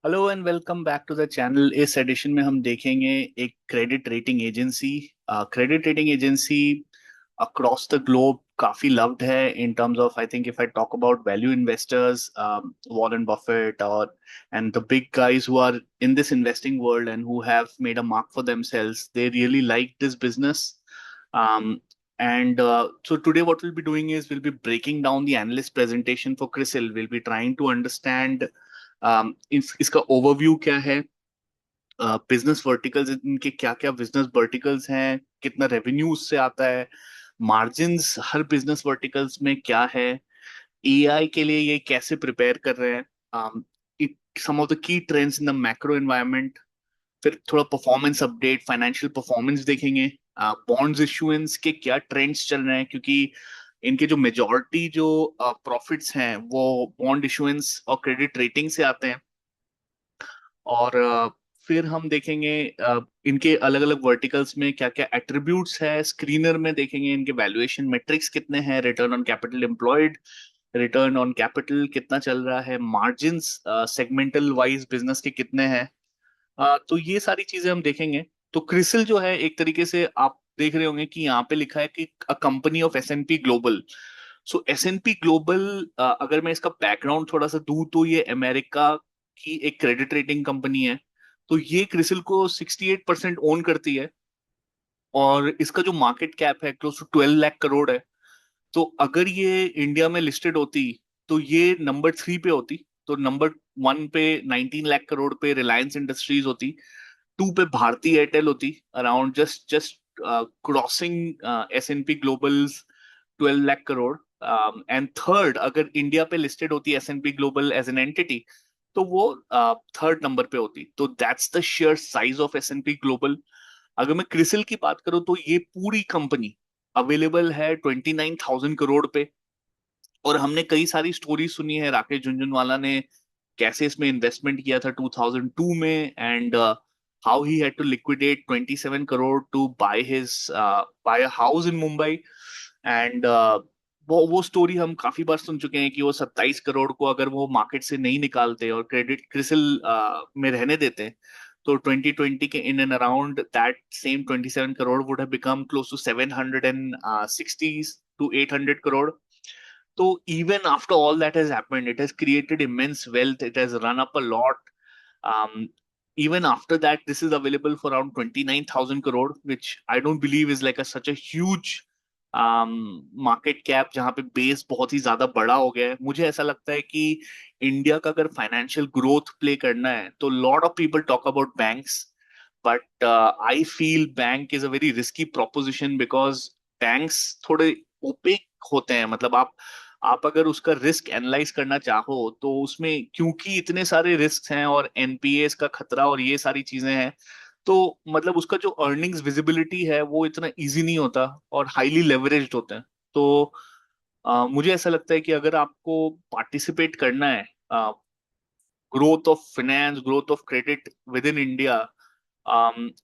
Hello and welcome back to the channel. इस edition में हम देखेंगे एक credit rating agency. Credit rating agency across the globe काफी लव्ड है in terms of, I think if I talk about value investors, Warren Buffett और and the big guys who are in this investing world and who have made a mark for देमसेल्ves, they really like this business. And so today what we'll be doing is we'll be breaking down the analyst presentation for CRISIL. We'll be trying to understand इसका overview क्या है, business verticals इनके क्या क्या business verticals हैं, कितना revenue उससे आता है, मार्जिन्स हर बिजनेस वर्टिकल्स में क्या है, एआई के लिए ये कैसे प्रिपेयर कर रहे हैं, some of the key trends in the macro environment. फिर थोड़ा परफॉर्मेंस अपडेट, फाइनेंशियल परफॉर्मेंस देखेंगे, बॉन्ड्स इशुएंस के क्या ट्रेंड्स चल रहे हैं, क्योंकि इनके जो मेजॉरिटी जो प्रॉफिट्स हैं वो बॉन्ड इशुएंस और क्रेडिट रेटिंग से आते हैं। और फिर हम देखेंगे इनके अलग अलग वर्टिकल्स में क्या क्या एट्रीब्यूट्स है, स्क्रीनर में देखेंगे इनके वैल्यूएशन मेट्रिक्स कितने हैं, return on capital employed, return on capital कितना चल रहा है, मार्जिन्स सेगमेंटल वाइज बिजनेस के कितने हैं। तो ये सारी चीजें हम देखेंगे। तो क्रिसिल जो है, एक तरीके से आप देख रहे होंगे कि यहाँ पे लिखा है कि a company of S&P global. So S&P global, अगर मैं इसका बैकग्राउंड थोड़ा सा दूं तो ये अमेरिका की एक क्रेडिट रेटिंग कंपनी है। तो ये क्रिसिल को 68% ओन करती है और इसका जो मार्केट कैप है क्लोज टू 12 लाख करोड़ है। तो अगर ये इंडिया में लिस्टेड होती तो ये नंबर 3 पे होती। तो नंबर 1 पे 19 लाख करोड़ पे रिलायंस इंडस्ट्रीज होती, 2 पे भारती एयरटेल होती, around just just crossing S and P Globals 12 lakh crore. And third, अगर इंडिया पे लिस्टेड होती S and P Global as an entity तो वो थर्ड नंबर पे होती। तो that's the share size of S and P Global. अगर मैं क्रिसिल की बात करूं तो ये पूरी कंपनी अवेलेबल है 29,000 करोड़ पे। और हमने कई सारी स्टोरी सुनी है, राकेश झुनझुनवाला ने कैसे इसमें इन्वेस्टमेंट किया था 2002 में, and how he had to liquidate 27 crore to buy a house in Mumbai. And वो स्टोरी हम काफी बार सुन चुके हैं कि वो 27 करोड़ को अगर वो मार्केट से नहीं निकालते और क्रेडिट क्रिसिल में रहने देते तो 2020 के in and around that same 27 crore would have become close to 760 to 800 crore. so even after all that has happened, it has created immense wealth. It has run up a lot. Um, Even after that, this is available for around 29,000 crore, which I don't believe is like such a huge market cap जहाँ पे base बहुत ही ज्यादा बड़ा हो गया है। मुझे ऐसा लगता है कि इंडिया का अगर फाइनेंशियल ग्रोथ प्ले करना है तो lot of people talk about banks, but I feel bank is a very risky proposition because banks थोड़े ओपेक होते हैं। मतलब आप अगर उसका रिस्क एनालाइज करना चाहो तो उसमें क्योंकि इतने सारे रिस्क हैं और एनपीएस का खतरा और ये सारी चीजें हैं, तो मतलब उसका जो अर्निंग्स विजिबिलिटी है वो इतना इजी नहीं होता और हाईली लेवरेज्ड होते हैं। तो मुझे ऐसा लगता है कि अगर आपको पार्टिसिपेट करना है growth of finance, growth of credit with in India,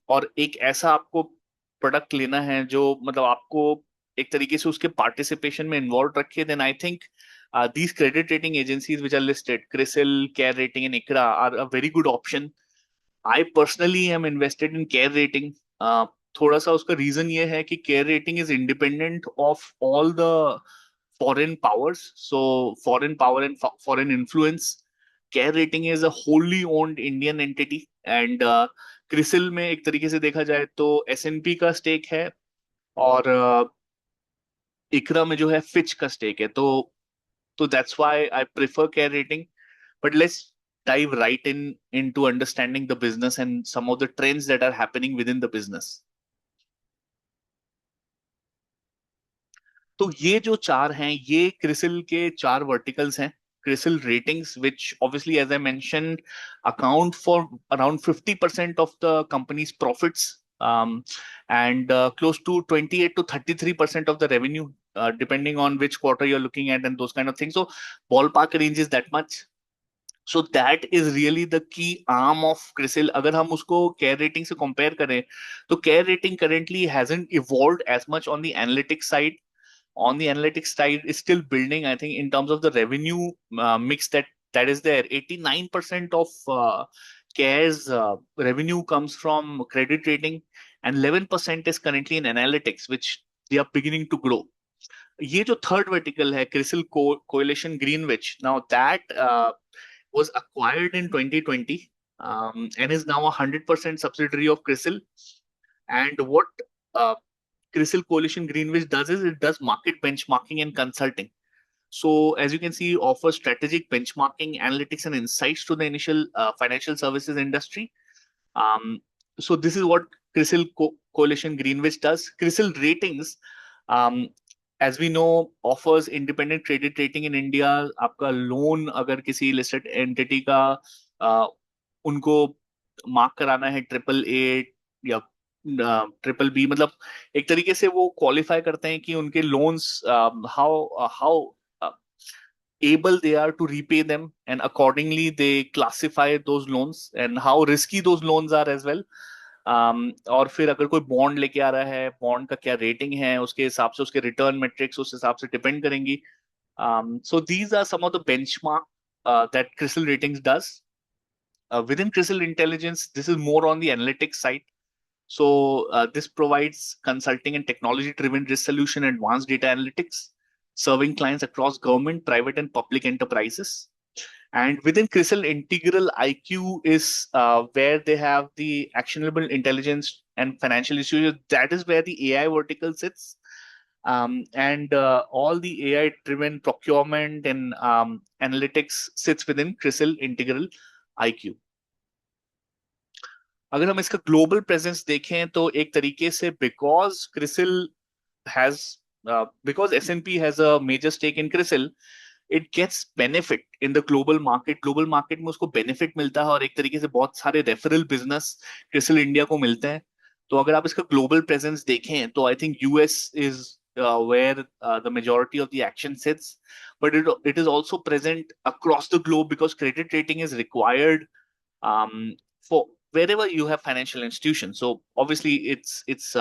और एक ऐसा आपको प्रोडक्ट लेना है जो मतलब आपको एक तरीके से उसके पार्टिसिपेशन में इन्वॉल्व रखे, then I think these credit rating agencies which are listed, CRISIL, CARE Rating and ICRA are a very good option. I personally am invested in CARE Rating. थोड़ा सा उसका रीजन ये है कि CARE Rating is independent of all the foreign powers, so foreign power and foreign influence. CARE Rating is a wholly owned Indian entity and CRISIL में एक तरीके से देखा जाए तो एसएनपी का स्टेक है और इकरा में जो है फिच का स्टेक है। तो that's why I prefer care rating. But let's dive right in into understanding the business and some of the trends that are happening within the business. तो ये जो चार हैं ये क्रिसिल के चार वर्टिकल्स हैं। CRISIL ratings which obviously as I mentioned account for around 50% of the company's profits, and close to 28 to 33% of the revenue, depending on which quarter you're looking at and those kind of things. So ballpark range is that much. So that is really the key arm of CRISIL. अगर हम उसको care rating से compare करें तो care rating currently hasn't evolved as much on the analytics side. On the analytics side is still building, I think, in terms of the revenue mix that that is there. 89% of CARE's revenue comes from credit rating, and 11% is currently in analytics, which they are beginning to grow. ये जो third vertical है, CRISIL Coalition Greenwich, now that was acquired in 2020 and is now a 100% subsidiary of CRISIL. And what uh, CRISIL Coalition Greenwich does is it does market benchmarking and consulting. So as you can see, offers strategic benchmarking, analytics, and insights to the initial financial services industry. Um, so this is what CRISIL Coalition Greenwich does. CRISIL Ratings, um, as we know, offers independent credit rating in India. आपका loan अगर किसी listed entity का उनको mark कराना है AAA या BBB, मतलब एक तरीके से वो क्वालिफाई करते हैं कि उनके loans how able they are to repay them, and accordingly they classify those loans and how risky those loans are as well. और फिर अगर कोई बॉन्ड लेके आ रहा है, बॉन्ड का क्या रेटिंग है, उसके हिसाब से उसके रिटर्न मेट्रिक्स उस हिसाब से डिपेंड करेंगी. So these are some of the benchmark that CRISIL Ratings does. Within CRISIL Intelligence, this is more on the analytics side. So this provides consulting and technology-driven risk solution, advanced data analytics, serving clients across government, private, and public enterprises. And within CRISIL, Integral IQ is where they have the actionable intelligence and financial issues. That is where the AI vertical sits. And all the AI-driven procurement and analytics sits within CRISIL Integral IQ. अगर हम इसका global presence देखें तो एक तरीके से because CRISIL has because S&P has a major stake in CRISIL, it gets benefit in the global market. Global market में उसको बेनिफिट मिलता है और एक तरीके से बहुत सारे रेफरल बिजनेस क्रिसिल इंडिया को मिलते हैं. तो अगर आप इसका ग्लोबल प्रेजेंस देखें तो I think US is where the majority of the action sits, but it is also present across the globe because credit rating is required for wherever you have financial institutions. So obviously its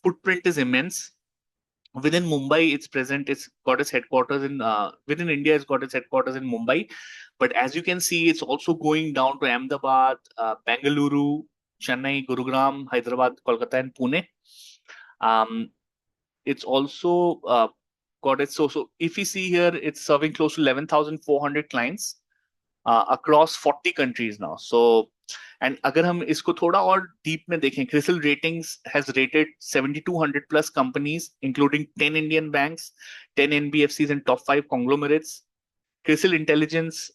footprint is immense. Within Mumbai, it's present. It's got its headquarters in within India. It's got its headquarters in Mumbai, but as you can see, it's also going down to Ahmedabad, Bengaluru, Chennai, Gurugram, Hyderabad, Kolkata, and Pune. It's also got its so if you see here, it's serving close to 11,400 clients across 40 countries now. So, and अगर हम इसको थोड़ा और deep में देखें, CRISIL Ratings has rated 7,200 plus companies, including 10 Indian banks, 10 NBFCs, and top 5 conglomerates. CRISIL Intelligence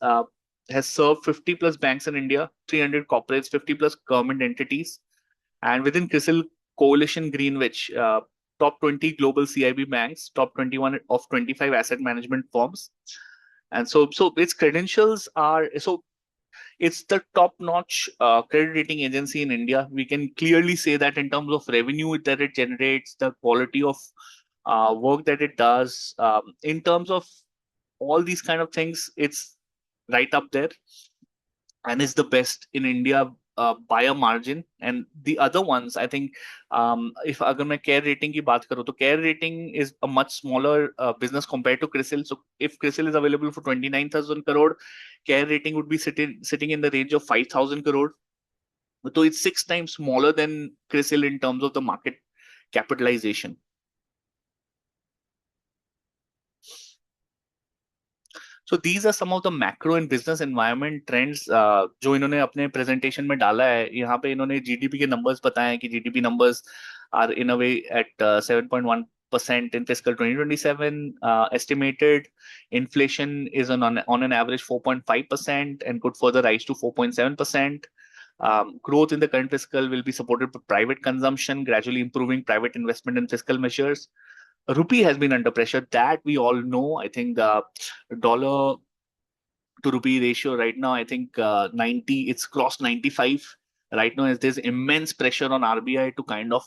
has served 50 plus banks in India, 300 corporates, 50 plus government entities, and within CRISIL Coalition Greenwich, top 20 global CIB banks, top 21 of 25 asset management firms. And so its credentials are, so it's the top-notch credit rating agency in India. We can clearly say that in terms of revenue that it generates, the quality of work that it does, in terms of all these kind of things, it's right up there and is the best in India by a margin. And the other ones, I think, if अगर मैं care rating की बात करूँ, तो care rating is a much smaller business compared to CRISIL. So if CRISIL is available for 29,000 crore, care rating would be sitting in the range of 5,000 crore. So it's 6 times smaller than CRISIL in terms of the market capitalization. So these are some of the macro and business environment trends जो इन्होंने अपने presentation में डाला है. यहाँ पे इन्होंने GDP के numbers बताए हैं कि GDP numbers are in a way at 7.1% in fiscal 2027. Estimated inflation is on an average 4.5% and could further rise to 4.7%. Growth in the current fiscal will be supported by private consumption, gradually improving private investment and fiscal measures. Rupee has been under pressure, that we all know. I think the dollar to rupee ratio right now, I think 90, it's crossed 95 right now, as there's immense pressure on RBI to kind of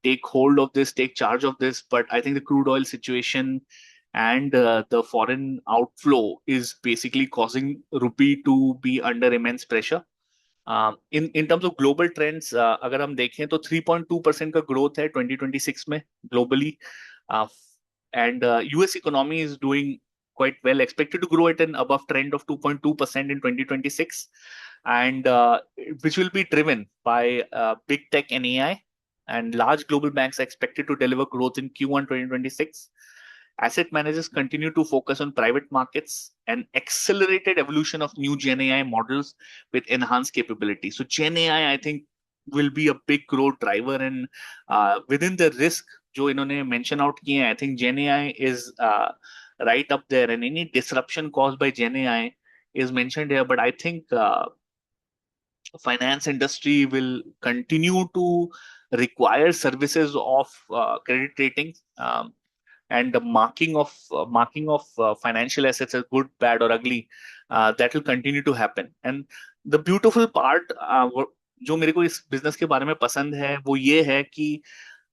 take hold of this, take charge of this. But I think the crude oil situation and the foreign outflow is basically causing rupee to be under immense pressure. In terms of global trends, अगर हम देखें तो 3.2% का growth है 2026 में globally, and US economy is doing quite well, expected to grow at an above trend of 2.2% in 2026, and which will be driven by big tech and AI. And large global banks are expected to deliver growth in Q1 2026. Asset managers continue to focus on private markets and accelerated evolution of new Gen AI models with enhanced capability. So Gen AI, I think, will be a big growth driver, and within the risk जो इन्होंने mention out किए हैं, I think Gen AI is right up there, and any disruption caused by Gen AI is mentioned here. But I think finance industry will continue to require services of credit ratings. And the marking of financial assets as good, bad, or ugly, that will continue to happen. And the beautiful part, जो मेरे को इस business के बारे में पसंद है, वो ये है कि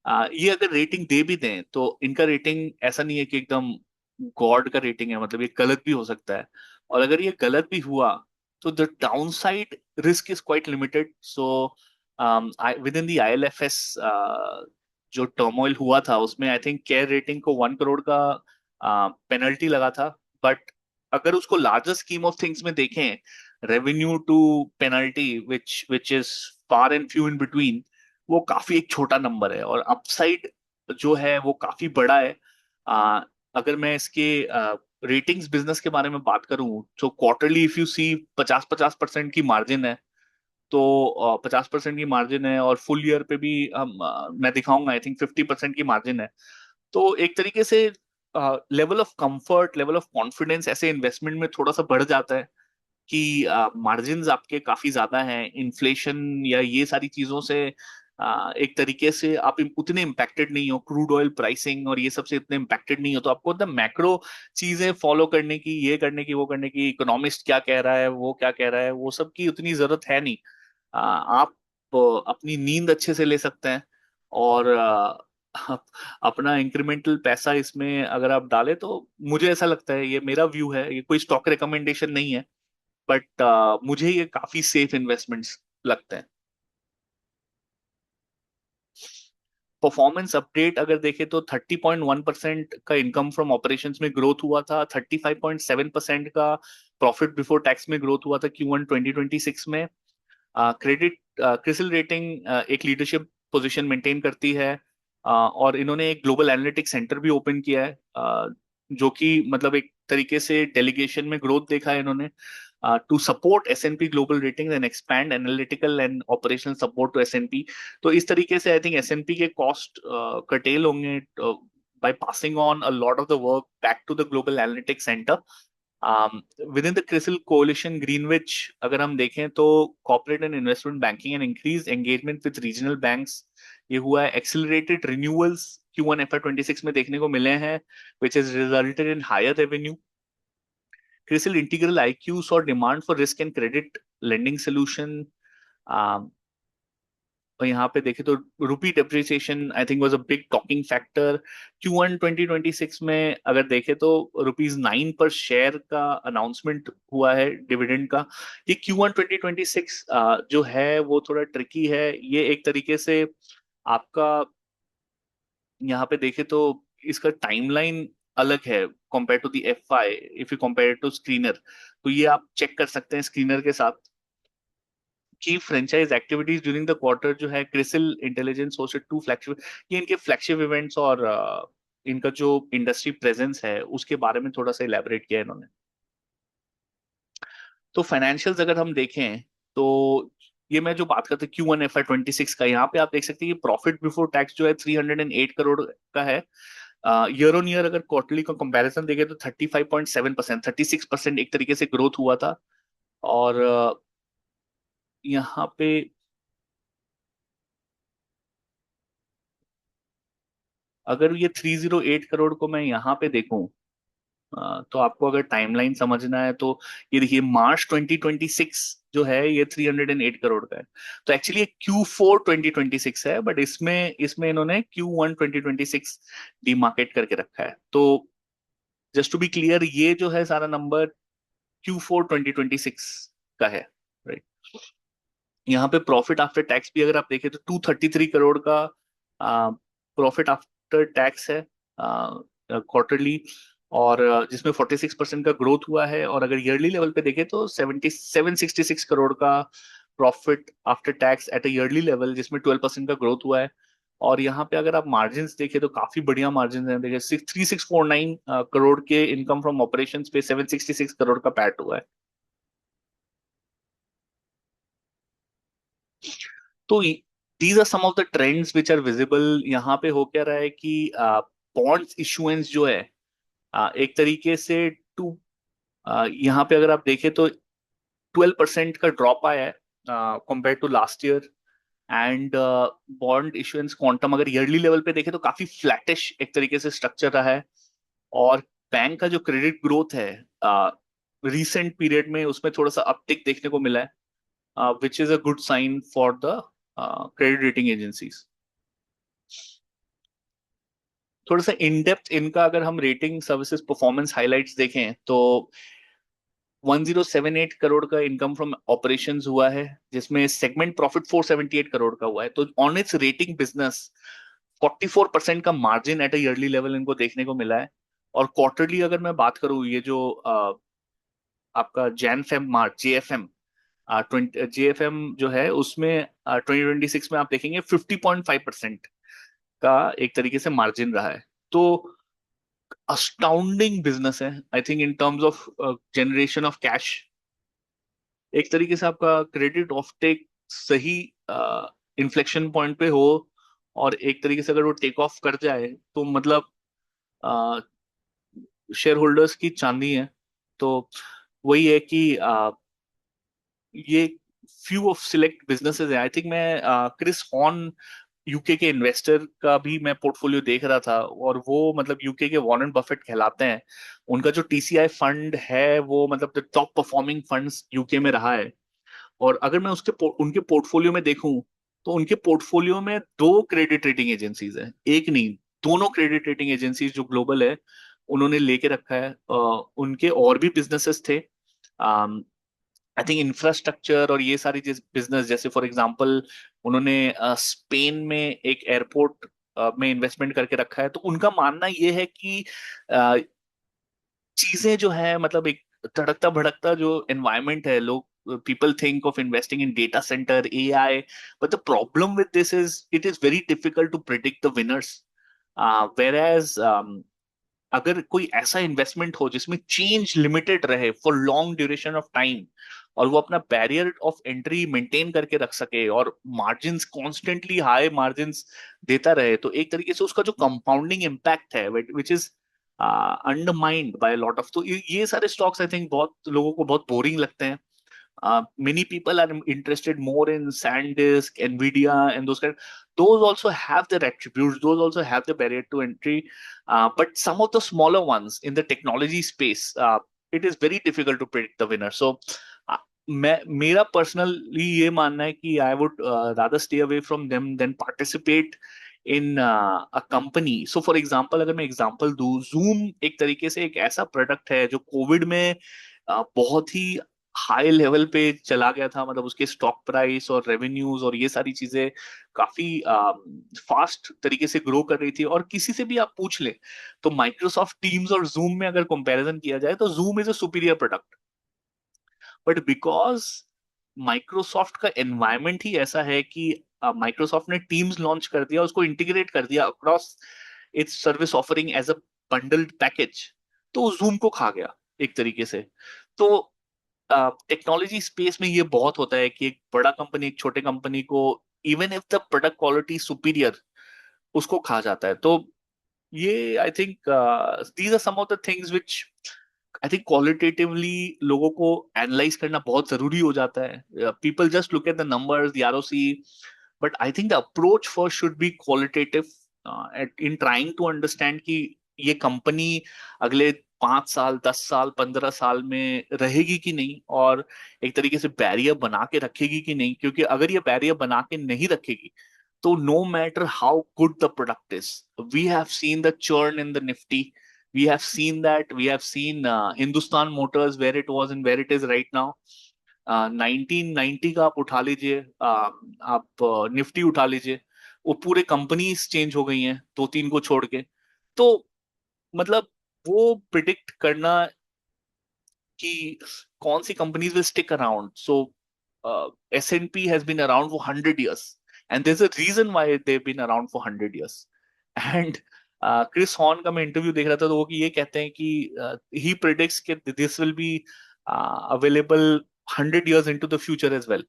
ये अगर रेटिंग दे भी दें तो इनका रेटिंग ऐसा नहीं है कि एकदम गॉड का रेटिंग है, मतलब ये गलत भी हो सकता है। और अगर ये गलत भी हुआ तो the downside risk is quite limited. So with in the IL&FS जो टर्मोइल हुआ था उसमें आई थिंक केयर रेटिंग को 1 करोड़ का पेनल्टी लगा था। बट अगर उसको लार्जर स्कीम ऑफ थिंग्स में देखें, revenue to penalty which is far and few in between, वो काफी एक छोटा नंबर है, और अपसाइड जो है वो काफी बड़ा है। आ, अगर मैं इसके रेटिंग्स बिजनेस के बारे में बात करूं तो क्वार्टरली इफ यू सी 50-50% की मार्जिन है। तो 50% की मार्जिन है, और फुल ईयर पे भी हम मैं दिखाऊंगा आई थिंक 50% की मार्जिन है। तो एक तरीके से level of comfort, level of confidence ऐसे इन्वेस्टमेंट में थोड़ा सा बढ़ जाता है कि मार्जिन्स आपके काफी ज्यादा हैं। इन्फ्लेशन या ये सारी चीजों से एक तरीके से आप उतने इम्पैक्टेड नहीं हो, क्रूड ऑयल प्राइसिंग और ये सब से इतने इम्पैक्टेड नहीं हो, तो आपको द मैक्रो चीजें फॉलो करने की, ये करने की, वो करने की, इकोनॉमिस्ट क्या कह रहा है, वो क्या कह रहा है, वो सब की उतनी जरूरत है नहीं। आप अपनी नींद अच्छे से ले सकते हैं, और अपना इंक्रीमेंटल पैसा इसमें अगर आप डालें तो मुझे ऐसा लगता है, ये मेरा व्यू है, ये कोई स्टॉक रिकमेंडेशन नहीं है, बट मुझे ये काफी सेफ इन्वेस्टमेंट्स लगते हैं। परफॉर्मेंस अपडेट अगर देखें तो 30.1% का इनकम फ्रॉम ऑपरेशंस में ग्रोथ हुआ था, 35.7% का प्रॉफिट बिफोर टैक्स में ग्रोथ हुआ था Q1 2026 में। क्रेडिट क्रिसिल रेटिंग एक लीडरशिप पोजीशन मेंटेन करती है, और इन्होंने एक ग्लोबल एनालिटिक्स सेंटर भी ओपन किया है, जो कि मतलब एक तरीके से डेलीगेशन में ग्रोथ देखा है इन्होंने, to support S&P global ratings and expand analytical and operational support to S&P. तो इस तरीके से आई थिंक एसएनपी के कॉस्ट कटेल होंगे by passing on a lot of the work back to the global analytics center. Within the CRISIL coalition, Greenwich, अगर हम देखें तो corporate and investment banking and increased engagement with regional banks, ये हुआ है। Accelerated renewals Q1 FY26 में देखने को मिले हैं, which has resulted in higher revenue. CRISIL integral IQ saw demand for risk and credit lending solution. और यहाँ पे देखें तो rupee depreciation I think was a big talking factor. Q1 2026 में अगर देखें तो ₹9 पर शेयर का अनाउंसमेंट हुआ है डिविडेंड का। ये Q1 2026 जो है वो थोड़ा ट्रिकी है। ये एक तरीके से आपका यहाँ पे देखें तो इसका टाइमलाइन अलग है compare to the FI, if you compare to Screener. तो ये आप चेक कर सकते हैं स्क्रीनर के साथ की franchise activities during the quarter जो है। क्रिसिल इंटेलिजेंस होस्टेड 2 फ्लैगशिप, ये इनके फ्लैगशिप इवेंट्स और इनका जो इंडस्ट्री प्रेजेंस है उसके बारे में थोड़ा सा इलेबोरेट किया है इन्होंने। तो फाइनेंशियल्स अगर हम देखें तो ये मैं जो बात करते Q1 FY26 का, यहाँ पे आप देख सकते हैं कि प्रॉफिट बिफोर टैक्स जो है 308 करोड़ का है। ईयर ऑन ईयर अगर क्वार्टरली का कंपैरिजन देखें तो 35.7%, 36% एक तरीके से ग्रोथ हुआ था। और यहाँ पे अगर ये 308 करोड़ को मैं यहाँ पे देखूं, तो आपको अगर टाइमलाइन समझना है तो ये देखिए मार्च 2026 जो है ये 308 करोड़ का है। तो एक्चुअली ये Q4 2026 है, बट इसमें इसमें इन्होंने Q1 2026 डिमार्केट करके रखा है। तो जस्ट टू बी क्लियर, ये जो है सारा नंबर Q4 2026 का है, राइट। यहाँ पे प्रॉफिट आफ्टर टैक्स भी अगर आप देखें तो 233 करोड़ का प्रॉफिट आफ्टर टैक्स है क्वार्टरली। और जिसमें 46% का ग्रोथ हुआ है। और अगर ईयरली लेवल पे देखें तो 766 करोड़ का profit after tax at a yearly level, जिसमें 12% का ग्रोथ हुआ है। और यहाँ पे अगर आप मार्जिन देखें तो काफी बढ़िया मार्जिन है। देखिए 3649 करोड़ के इनकम फ्रॉम ऑपरेशन पे 766 करोड़ का पैट हुआ है। तो these are some of the trends which are visible. यहाँ पे हो क्या रहा है कि बॉन्ड्स इशुएंस जो है एक तरीके से टू यहाँ पे अगर आप देखें तो 12% का ड्रॉप आया है compare to last year. And bond issuance quantum अगर ईयरली लेवल पे देखें तो काफी फ्लैटिश एक तरीके से स्ट्रक्चर रहा है। और बैंक का जो क्रेडिट ग्रोथ है रिसेंट पीरियड में, उसमें थोड़ा सा अपटिक देखने को मिला है, which is a good sign for the credit rating agencies. थोड़ा सा इन डेप्थ इनका अगर हम रेटिंग सर्विसेज परफॉर्मेंस हाइलाइट्स देखें तो 1078 करोड़ का इनकम फ्रॉम ऑपरेशंस हुआ है, जिसमें सेगमेंट प्रॉफिट 478 करोड़ का हुआ है। तो ऑन इट्स रेटिंग बिजनेस 44% का margin at a yearly level इनको देखने को मिला है। और क्वार्टरली अगर मैं बात करूं, ये जो आपका जैन फेम मार्च जेएफएम, जेएफएम जो है उसमें 2026 में आप देखेंगे 50.5% का एक तरीके से मार्जिन रहा है। तो अस्टाउंडिंग बिजनेस है I think in terms of generation of cash. एक तरीके से आपका क्रेडिट ऑफ टेक सही इन्फ्लेक्शन पॉइंट पे हो, और एक तरीके से अगर वो टेक ऑफ कर जाए तो मतलब शेयर होल्डर्स की चांदी है। तो वही है कि ये फ्यू ऑफ सिलेक्ट बिजनेसेस है। आई थिंक मैं क्रिस हॉर्न यूके के इन्वेस्टर का भी मैं पोर्टफोलियो देख रहा था, और वो मतलब यूके के वॉरेन बफेट कहलाते हैं। उनका जो टीसीआई फंड है वो मतलब the top performing funds UK में रहा है। और अगर मैं उनके पोर्टफोलियो में देखूं तो उनके पोर्टफोलियो में दो क्रेडिट रेटिंग एजेंसीज है, एक नहीं, दोनों क्रेडिट रेटिंग एजेंसीज जो ग्लोबल है उन्होंने लेके रखा है। उनके और भी बिजनेसेस थे, आई थिंक इंफ्रास्ट्रक्चर और ये सारी बिजनेस, जैसे फॉर एग्जांपल उन्होंने स्पेन में एक एयरपोर्ट में इन्वेस्टमेंट करके रखा है। तो उनका मानना ये है कि चीजें जो है मतलब एक तड़कता भड़कता जो एनवायरनमेंट है, लोग people think of investing in data center AI, but the problem with this is it is very difficult to predict the winners. Whereas अगर कोई ऐसा इन्वेस्टमेंट हो जिसमें चेंज लिमिटेड रहे for long duration of time, और वो अपना barrier of entry maintain करके रख सके और मार्जिन्स कॉन्स्टेंटली हाई मार्जिन्स देता रहे, तो एक तरीके से उसका जो कंपाउंडिंग इम्पैक्ट है which is undermined by lot of, तो ये सारे स्टॉक्स आई थिंक बहुत लोगों को बहुत बोरिंग लगते हैं। Many people are interested more in SanDisk, Nvidia, and those kind. Those also have their attributes. Those also have the barrier to entry. But some of the smaller ones in the technology space, it is very difficult to predict the winner. So, मेरा personally ये मानना है कि I would rather stay away from them than participate in a company. So for example अगर मैं example दूं, zoom एक तरीके से एक ऐसा प्रोडक्ट है जो कोविड में बहुत ही हाई लेवल पे चला गया था। मतलब उसके स्टॉक प्राइस और रेवेन्यूज और ये सारी चीजें काफी फास्ट तरीके से ग्रो कर रही थी। और किसी से भी आप पूछ ले तो माइक्रोसॉफ्ट टीम्स और जूम में अगर कंपैरिजन किया जाए तो zoom is a superior product. But because Microsoft का एनवायरमेंट ही ऐसा है कि माइक्रोसॉफ्ट ने टीम्स लॉन्च कर दिया, उसको इंटीग्रेट कर दिया across its service offering as a bundled package, तो जूम को खा गया एक तरीके से। तो टेक्नोलॉजी स्पेस में ये बहुत होता है कि एक बड़ा कंपनी एक छोटे कंपनी को even if the product quality superior उसको खा जाता है। तो ये I think these are some of the things which I think qualitatively लोगों को एनालाइज करना बहुत जरूरी हो जाता है। People just look at the numbers, the ROC, but I think the approach first should be qualitative in trying to understand कि ये कंपनी अगले 5 साल 10 साल 15 साल में रहेगी कि नहीं, और एक तरीके से बैरियर बना के रखेगी कि नहीं। क्योंकि अगर ये बैरियर बना के नहीं रखेगी तो no matter how good the product is, we have seen the churn in the nifty, we have seen that, we have seen Hindustan Motors where it was and where it is right now। 1990 का आप उठा लीजिए, आप Nifty उठा लीजिए, वो पूरे companies change हो गई हैं दो तीन को छोड़ के। तो मतलब वो प्रिडिक्ट करना कि कौन सी companies will stick around. So S&P has been around for 100 years, and there's a reason why they've been around for 100 years. And Chris Hohn का मैं इंटरव्यू देख रहा था, तो वो ये कहते हैं कि ही प्रिडिक्ट्स कि this will be available 100 years into the future as well.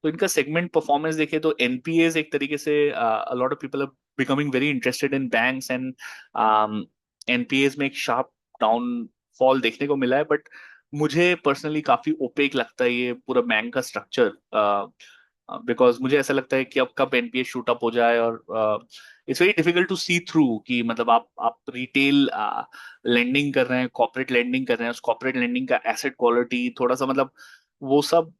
तो इनका सेगमेंट परफॉर्मेंस देखे तो एनपीएस एक तरीके से a lot of people are becoming very interested in banks, and NPS में एक शार्प डाउनफॉल देखने को मिला है. बट मुझे पर्सनली काफी ओपेक लगता है ये पूरा बैंक का स्ट्रक्चर, बिकॉज मुझे ऐसा लगता है कि अब कब एनपीए शूट अप हो जाए. और it's very difficult to see through कि मतलब आप रिटेल लेंडिंग कर रहे हैं, कॉर्पोरेट लेंडिंग कर रहे हैं, उस कॉर्पोरेट लेंडिंग का एसेट क्वालिटी थोड़ा सा मतलब वो सब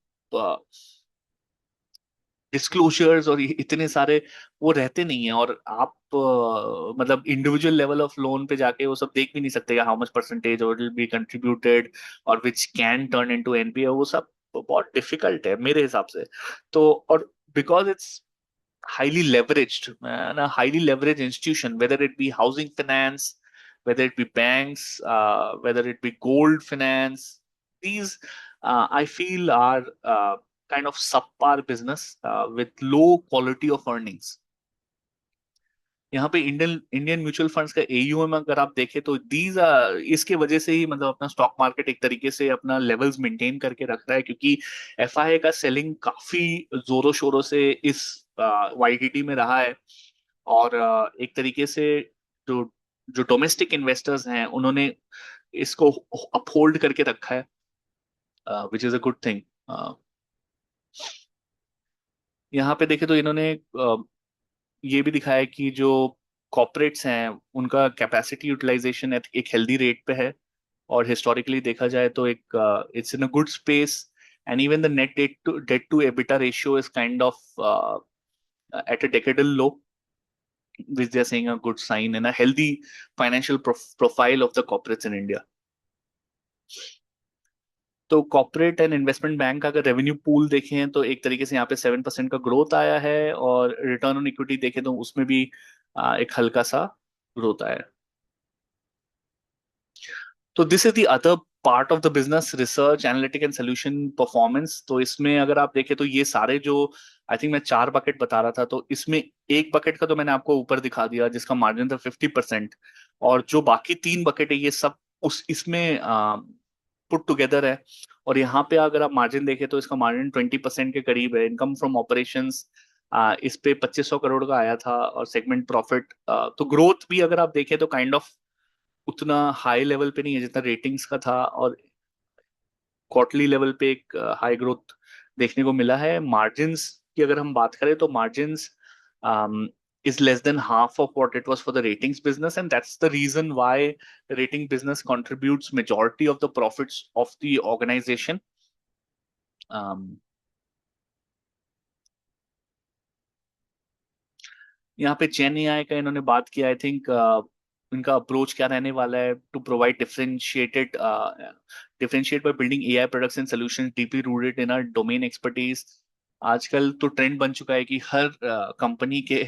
डिस्क्लोजर्स और इतने सारे वो रहते नहीं है. और आप मतलब इंडिविजुअल लेवल ऑफ लोन पे जाके वो सब देख भी नहीं सकते, हाउ मच परसेंटेज और विल बी कंट्रीब्यूटेड और which can turn into NPA. वो सब बहुत डिफिकल्ट है मेरे हिसाब से. तो और because it's highly leveraged and a highly leveraged institution, whether it be housing finance, whether it be banks, whether it be gold finance. These, I feel, are kind of subpar business with low quality of earnings. यहाँ पे Indian Indian mutual funds का AUM अगर आप देखें तो these इसके वजह से ही मतलब अपना स्टॉक मार्केट एक तरीके से अपना लेवल्स मेंटेन करके रख रहा है, क्योंकि एफआईआई का सेलिंग काफी जोरों शोरों से इस वाईटीटी में रहा है. और एक तरीके से जो जो डोमेस्टिक इन्वेस्टर्स हैं उन्होंने इसको अपहोल्ड करके रखा है, which is a good thing. यहाँ पे देखें तो इन्होंने ये भी दिखाया कि जो कॉर्पोरेट्स हैं उनका कैपेसिटी यूटिलाइजेशन एक हेल्दी रेट पे है. और हिस्टोरिकली देखा जाए तो एक it's in a good space. And even the net debt to EBITDA ratio is kind of at a decadal low, which they are saying a good sign and a healthy financial profile of the corporates in India. तो corporate and investment bank का अगर revenue pool देखें तो एक तरीके से यहाँ पे 7% का ग्रोथ आया है, और रिटर्न ऑन इक्विटी देखें तो उसमें भी एक हल्का सा ग्रोथ आया है. तो this is the other part of the business, research analytic and solution performance. तो इसमें अगर आप देखें तो ये सारे जो आई थिंक मैं 4 बकेट बता रहा था, तो इसमें एक बकेट का तो मैंने आपको ऊपर दिखा दिया जिसका मार्जिन था 50%. और जो बाकी 3 बकेट है ये सब उस इसमें पुट टुगेदर है. और यहाँ पे अगर आप मार्जिन देखें तो इसका मार्जिन 20% के करीब है. इनकम फ्रॉम ऑपरेशंस इस पे 2500 करोड़ का आया था. और सेगमेंट प्रॉफिट तो ग्रोथ भी अगर आप देखें तो काइंड ऑफ उतना हाई लेवल पे नहीं है जितना रेटिंग्स का था. और क्वार्टरली लेवल पे एक हाई ग्रोथ देखने को मिला है. मार्जिन्स की अगर हम बात करें तो margins is less than half of what it was for the ratings business, and that's the reason why the rating business contributes majority of the profits of the organization. um, यहाँ पे जेन AI का इन्होंने बात किया. I think इनका approach क्या रहने वाला है, to provide differentiate by building AI products and solutions deeply rooted in our domain expertise. आजकल तो ट्रेंड बन चुका है कि हर कंपनी के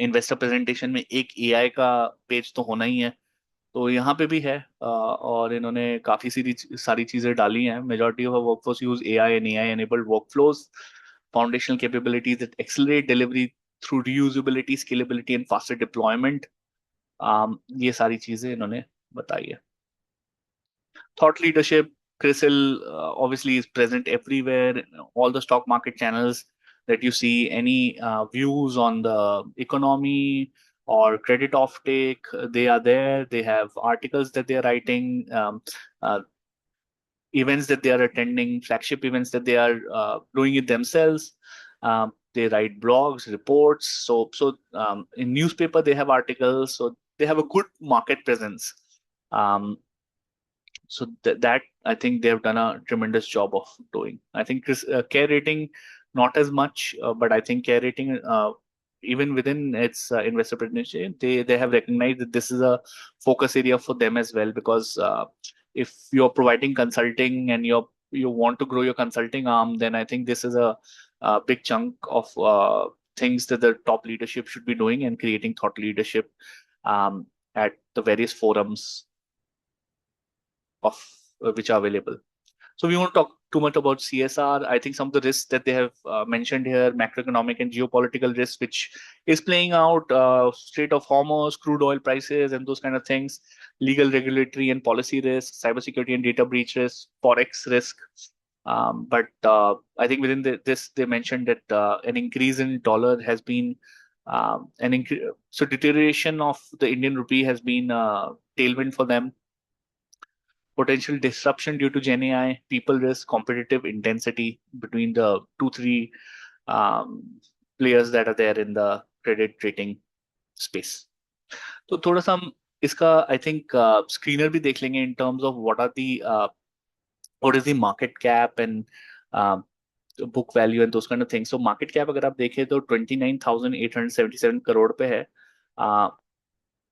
इन्वेस्टर प्रेजेंटेशन में एक एआई का पेज तो होना ही है. तो यहाँ पे भी है. और इन्होंने काफी सारी चीजें डाली हैं. Majority of workforce use AI and AI enabled workflows, foundational capabilities that accelerate delivery through reusability, scalability and faster deployment. ये सारी चीजें इन्होंने बताई है. Thought leadership, CRISIL obviously is present everywhere, all the stock market channels that you see. Any views on the economy or credit offtake, they are there. They have articles that they are writing, uh, events that they are attending, flagship events that they are doing it themselves. They write blogs, reports. So in newspaper they have articles. So they have a good market presence. So that I think they have done a tremendous job of doing. I think care rating not as much, but I think care rating even within its investor presentation, they have recognized that this is a focus area for them as well, because if you're providing consulting and you want to grow your consulting arm, then I think this is a big chunk of things that the top leadership should be doing and creating thought leadership at the various forums of which are available. So we won't talk too much about CSR. I think some of the risks that they have mentioned here, macroeconomic and geopolitical risks, which is playing out, Strait of Hormuz, crude oil prices, and those kind of things, legal, regulatory, and policy risks, cybersecurity and data breach risks, forex risk. But I think within this, they mentioned that an increase in dollar has been so deterioration of the Indian rupee has been tailwind for them. Potential disruption due to Gen AI, people risk, competitive intensity between the three um, players that are there in the credit rating space. तो थोड़ा सा हम इसका I think screener भी देख लेंगे in terms of what is the market cap and uh, book value and those kind of things. So market cap अगर आप देखें तो 29,877 करोड़ पे है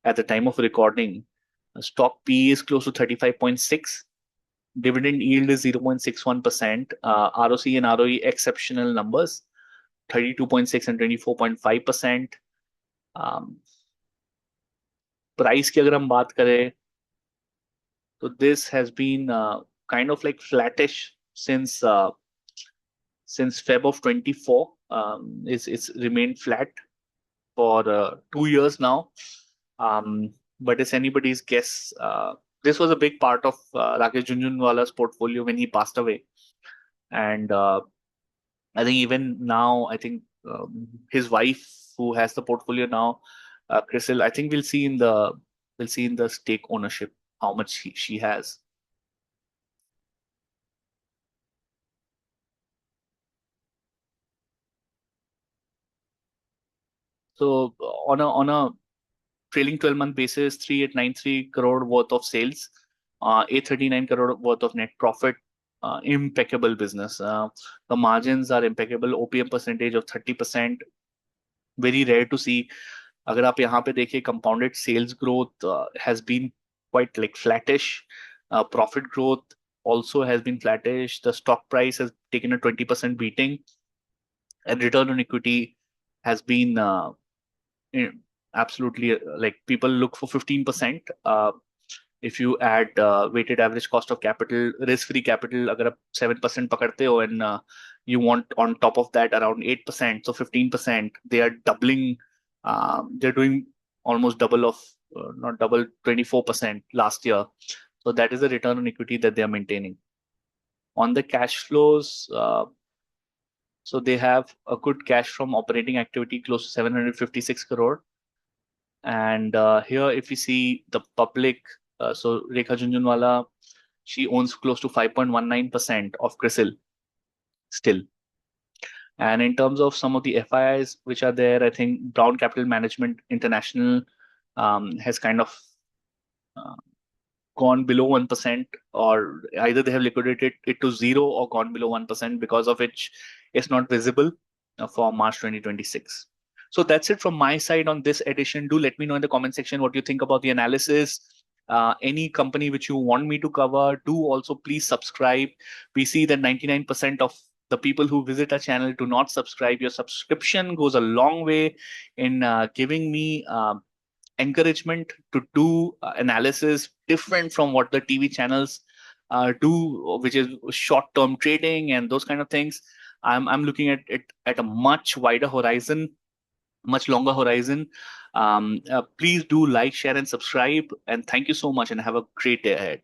at the time of recording. Stock P is close to 35.6. Dividend yield is 0.61%. ROC and ROE exceptional numbers, 32.6 and 24.5%. Price की अगर हम बात करें तो this has been kind of like flattish since Feb of 24. It's remained flat for 2 years now. But it's anybody's guess. This was a big part of Rakesh Jhunjhunwala's portfolio when he passed away. And I think even now, I think his wife, who has the portfolio now, CRISIL, I think we'll see in the stake ownership how much she has. So on a trailing 12-month basis, 3,893 crore worth of sales, 839 crore worth of net profit. Impeccable business. The margins are impeccable. OPM percentage of 30%. Very rare to see. अगर आप यहाँ पे देखिए, compounded sales growth has been quite like flattish. Profit growth also has been flattish. The stock price has taken a 20% beating, and return on equity has been absolutely like people look for 15%. If you add weighted average cost of capital, risk-free capital, अगर आप 7% पकड़ते हो and you want on top of that around 8%, so 15%, they are doubling. They're doing almost double of, not double, 24% last year. So that is the return on equity that they are maintaining. On the cash flows, so they have a good cash from operating activity, close to 756 crore. And here, if you see the public, so Rekha Jhunjhunwala, she owns close to 5.19% of CRISIL still. And in terms of some of the FIIs which are there, I think Brown Capital Management International has kind of gone below 1%, or either they have liquidated it to zero or gone below 1%, because of which it's not visible for March 2026. So that's it from my side on this edition. Do let me know in the comment section what you think about the analysis. Any company which you want me to cover, do also please subscribe. We see that 99% of the people who visit our channel do not subscribe. Your subscription goes a long way in giving me encouragement to do analysis different from what the TV channels do, which is short-term trading and those kind of things. I'm looking at it at a much wider horizon, much longer horizon. Please do like, share, and subscribe. And thank you so much, and have a great day ahead.